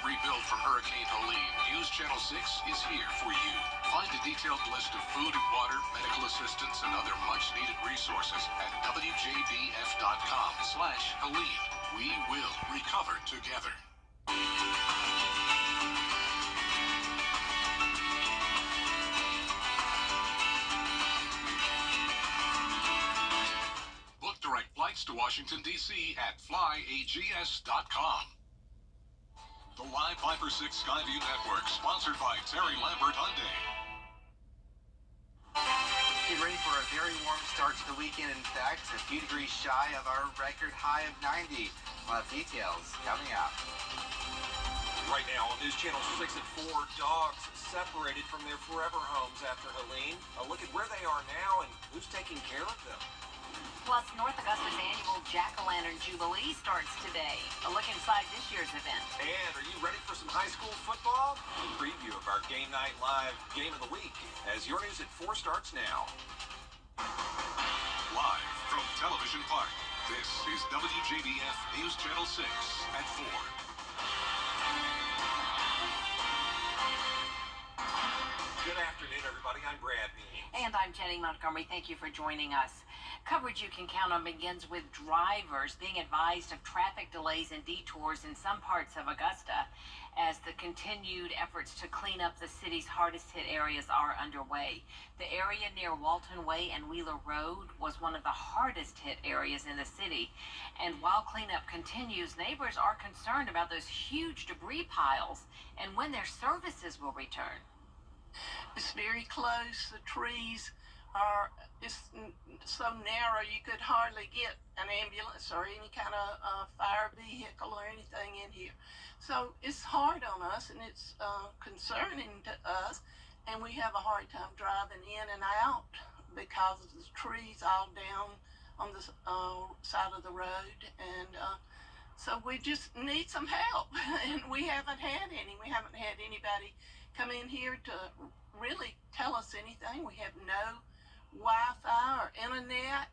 rebuild from Hurricane Helene, News Channel 6 is here for you. Find a detailed list of food and water, medical assistance, and other much-needed resources at WJBF.com/Helene. We will recover together. Book direct flights to Washington, D.C. at flyags.com. The Live 5-for-6 Skyview Network, sponsored by Terry Lambert Hyundai. Get ready for a very warm start to the weekend. In fact, a few degrees shy of our record high of 90. We'll have details coming up. Right now on News Channel 6 at 4, dogs separated from their forever homes after Helene. A look at where they are now and who's taking care of them. Plus, North Augusta's annual Jack-O-Lantern Jubilee starts today. A look inside this year's event. And are you ready for some high school football? A preview of our Game Night Live Game of the Week as your News at 4 starts now. Live from Television Park, this is WJBF News Channel 6 at 4. Good afternoon, everybody. I'm Brad Means. And I'm Jenny Montgomery. Thank you for joining us. Coverage you can count on begins with drivers being advised of traffic delays and detours in some parts of Augusta as the continued efforts to clean up the city's hardest hit areas are underway. The area near Walton Way and Wheeler Road was one of the hardest hit areas in the city. And while cleanup continues, neighbors are concerned about those huge debris piles and when their services will return. It's very close. The trees are so narrow you could hardly get an ambulance or any kind of fire vehicle or anything in here. So it's hard on us and it's concerning to us, and we have a hard time driving in and out because of the trees all down on the side of the road, and so we just need some help. And we haven't had any. We haven't had anybody come in here to really tell us anything. We have no Wi-Fi or internet.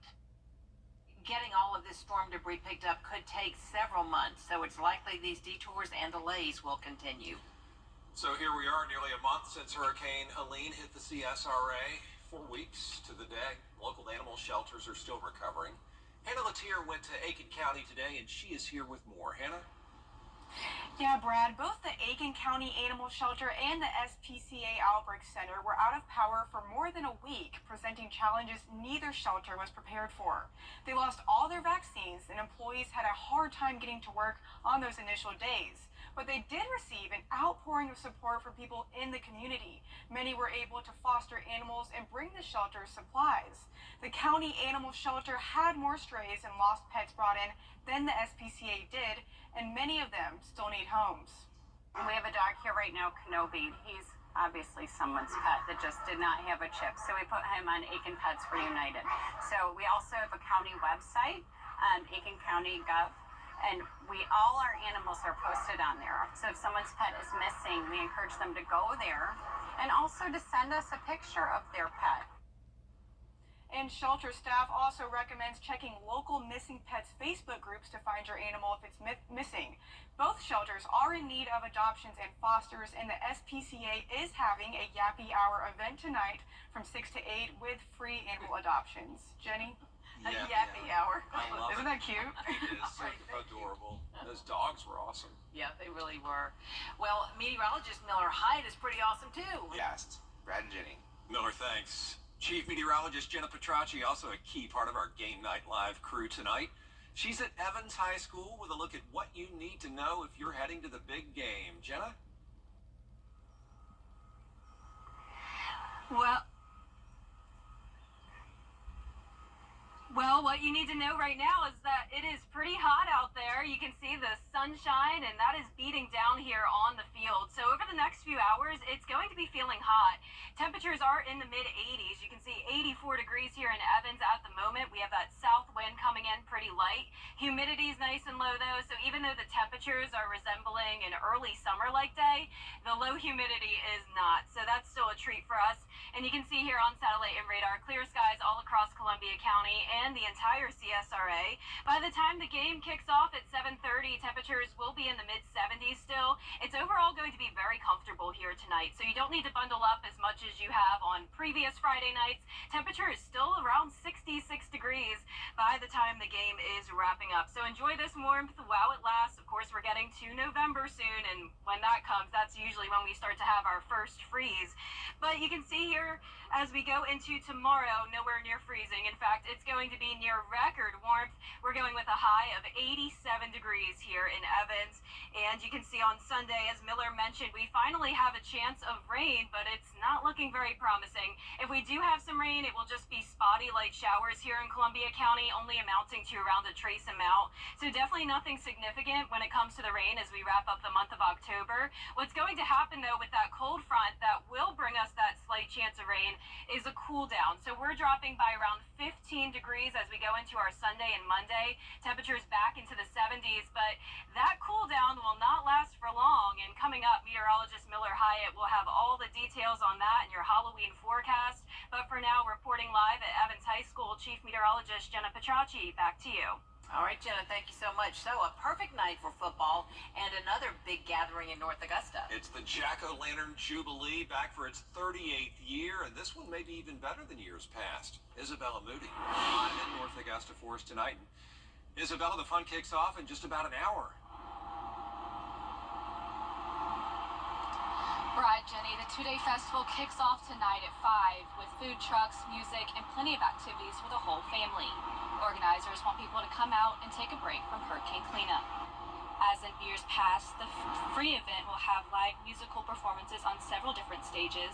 Getting all of this storm debris picked up could take several months, so it's likely these detours and delays will continue. So here we are, nearly a month since Hurricane Helene hit the CSRA. 4 weeks to the day. Local animal shelters are still recovering. Hannah Latier went to Aiken County today, and she is here with more. Hannah? Yeah, Brad, both the Aiken County Animal Shelter and the SPCA Outbreak Center were out of power for more than a week, presenting challenges neither shelter was prepared for. They lost all their vaccines, and employees had a hard time getting to work on those initial days. But they did receive an outpouring of support from people in the community. Many were able to foster animals and bring the shelter supplies. The county animal shelter had more strays and lost pets brought in than the SPCA did, and many of them still need homes. We have a dog here right now, Kenobi. He's obviously someone's pet that just did not have a chip, so we put him on Aiken Pets for United. So we also have a county website, Aiken County Gov, and all our animals are posted on there. So if someone's pet is missing, we encourage them to go there and also to send us a picture of their pet. And shelter staff also recommends checking local missing pets Facebook groups to find your animal if it's missing. Both shelters are in need of adoptions and fosters, and the SPCA is having a Yappy Hour event tonight from 6 to 8 with free animal adoptions. Jenny? Yappy Hour. I love Isn't that cute? It is so adorable. Those dogs were awesome. Yeah, they really were. Well, meteorologist Miller Hyde is pretty awesome too. Yes, Brad and Jenny. Miller, thanks. Chief Meteorologist Jenna Petracci, also a key part of our Game Night Live crew tonight. She's at Evans High School with a look at what you need to know if you're heading to the big game. Jenna? Well, what you need to know right now is that it is pretty hot out there. You can see the sunshine, and that is beating down here on the field. So over the next few hours, it's going to be feeling hot. Temperatures are in the mid-80s. You can see 84 degrees here in Evans at the moment. We have that south wind coming in pretty light. Humidity is nice and low, though, so even though the temperatures are resembling an early summer-like day, the low humidity is not. So that's still a treat for us. And you can see here on satellite and radar, clear skies all across Columbia County and the the entire CSRA. By the time the game kicks off at 7:30, temperatures will be in the mid-70s still. It's overall going to be very comfortable here tonight, so you don't need to bundle up as much as you have on previous Friday nights. Temperature is still around 66 degrees by the time the game is wrapping up. So enjoy this warmth while it lasts. Of course, we're getting to November soon, and when that comes, that's usually when we start to have our first freeze. But you can see here as we go into tomorrow, nowhere near freezing. In fact, it's going to be near record warmth. We're going with a high of 87 degrees here in Evans. And you can see on Sunday, as Miller mentioned, we finally have a chance of rain, but it's not looking very promising. If we do have some rain, it will just be spotty light showers here in Columbia County, only amounting to around a trace amount. So definitely nothing significant when it comes to the rain as we wrap up the month of October. What's going to happen, though, with that cold front that will bring us that slight chance of rain is a cool down. So we're dropping by around 15 degrees as we go into our Sunday and Monday. Temperatures back into the 70s, but that cool down will not last for long. And coming up, meteorologist Miller Hyatt will have all the details on that and your Halloween forecast. But for now, reporting live at Evans High School, Chief Meteorologist Jenna Petracci, back to you. All right, Jenna, thank you so much. So, a perfect night for football and another big gathering in North Augusta. It's the Jack-O-Lantern Jubilee, back for its 38th year, and this one may be even better than years past. Isabella Moody live in North Augusta for us tonight. Isabella, the fun kicks off in just about an hour. Right, Jenny, the two-day festival kicks off tonight at 5 with food trucks, music, and plenty of activities for the whole family. Organizers want people to come out and take a break from hurricane cleanup. As in years past, the free event will have live musical performances on several different stages.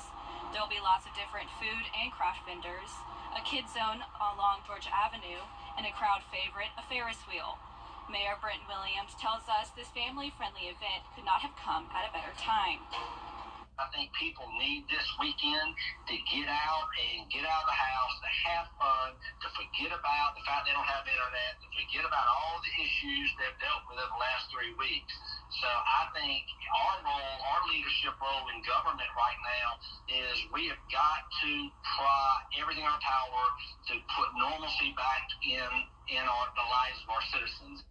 There will be lots of different food and craft vendors, a kids zone along Georgia Avenue, and a crowd favorite, a Ferris wheel. Mayor Brenton Williams tells us this family-friendly event could not have come at a better time. I think people need this weekend to get out of the house, to have fun, to forget about the fact they don't have internet, to forget about all the issues they've dealt with over the last 3 weeks. So I think our leadership role in government right now is we have got to try everything in our power to put normalcy back in the lives of our citizens.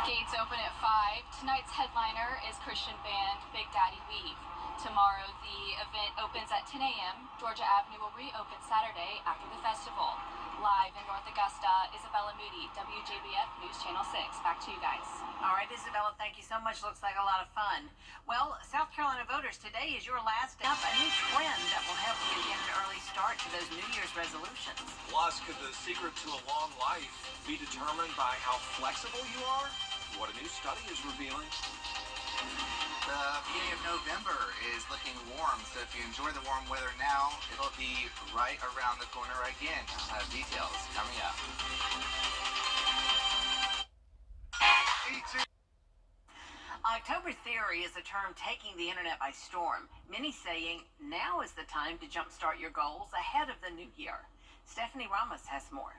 Gates open at 5. Tonight's headliner is Christian band Big Daddy Weave. Tomorrow, the event opens at 10 a.m. Georgia Avenue will reopen Saturday after the festival. Live in North Augusta, Isabella Moody, WJBF News Channel 6. Back to you guys. All right, Isabella, thank you so much. Looks like a lot of fun. Well, South Carolina voters, today is your last day. A new trend that will help you get an early start to those New Year's resolutions. Plus, could the secret to a long life be determined by how flexible you are? What a new study is revealing. The beginning of November is looking warm, so if you enjoy the warm weather now, it'll be right around the corner again. I'll have details coming up. October theory is a term taking the internet by storm. Many saying now is the time to jumpstart your goals ahead of the new year. Stephanie Ramos has more.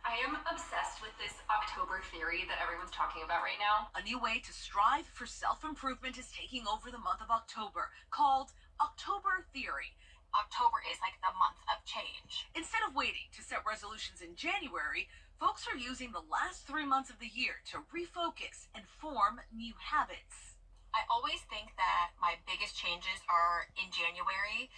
I am obsessed with this October theory that everyone's talking about right now. A new way to strive for self-improvement is taking over the month of October, called October Theory. October is like the month of change. Instead of waiting to set resolutions in January, folks are using the last 3 months of the year to refocus and form new habits. I always think that my biggest changes are in January,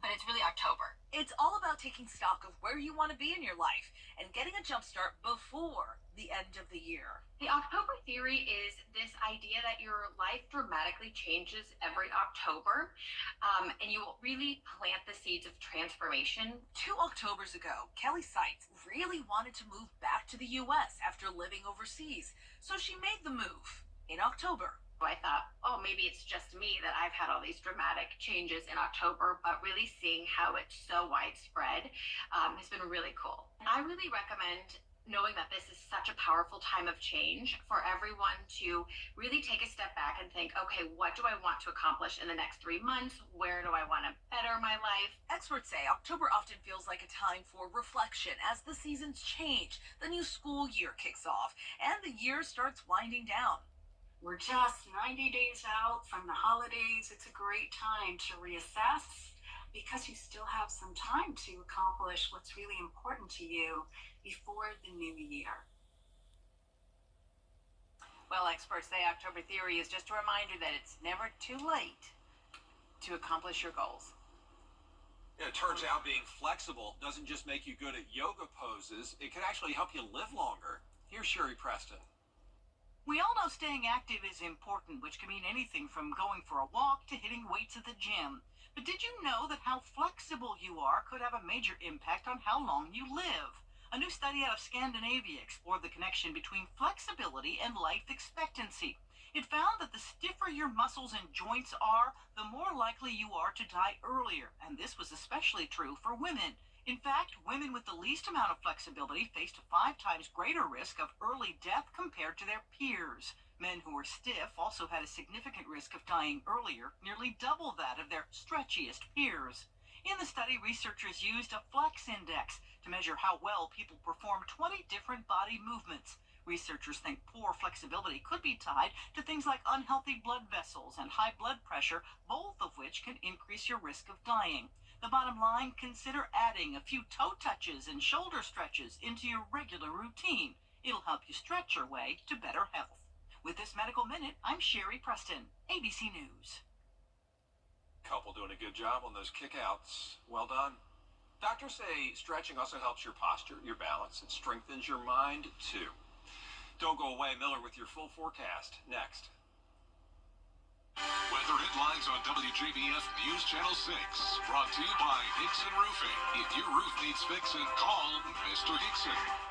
but it's really October. It's all about taking stock of where you want to be in your life and getting a jump start before the end of the year. The October theory is this idea that your life dramatically changes every October, and you will really plant the seeds of transformation. 2 Octobers ago, Kelly Seitz really wanted to move back to the U.S. after living overseas, so she made the move in October. I thought, oh, maybe it's just me that I've had all these dramatic changes in October, but really seeing how it's so widespread has been really cool. I really recommend knowing that this is such a powerful time of change for everyone to really take a step back and think, okay, what do I want to accomplish in the next 3 months? Where do I want to better my life? Experts say October often feels like a time for reflection as the seasons change, the new school year kicks off, and the year starts winding down. We're just 90 days out from the holidays. It's a great time to reassess, because you still have some time to accomplish what's really important to you before the new year. Well, experts say October Theory is just a reminder that it's never too late to accomplish your goals. Yeah, it turns out being flexible doesn't just make you good at yoga poses, it can actually help you live longer. Here's Sherry Preston. We all know staying active is important, which can mean anything from going for a walk to hitting weights at the gym. But did you know that how flexible you are could have a major impact on how long you live? A new study out of Scandinavia explored the connection between flexibility and life expectancy. It found that the stiffer your muscles and joints are, the more likely you are to die earlier, and this was especially true for women. In fact, women with the least amount of flexibility faced a 5 times greater risk of early death compared to their peers. Men who were stiff also had a significant risk of dying earlier, nearly double that of their stretchiest peers. In the study, researchers used a flex index to measure how well people perform 20 different body movements. Researchers think poor flexibility could be tied to things like unhealthy blood vessels and high blood pressure, both of which can increase your risk of dying. The bottom line, consider adding a few toe touches and shoulder stretches into your regular routine. It'll help you stretch your way to better health. With this Medical Minute, I'm Sherry Preston, ABC News. Couple doing a good job on those kickouts. Well done. Doctors say stretching also helps your posture, your balance. It strengthens your mind, too. Don't go away, Miller, with your full forecast. Next. Weather headlines on WJBF News Channel 6. Brought to you by Hickson Roofing. If your roof needs fixing, call Mr. Hickson.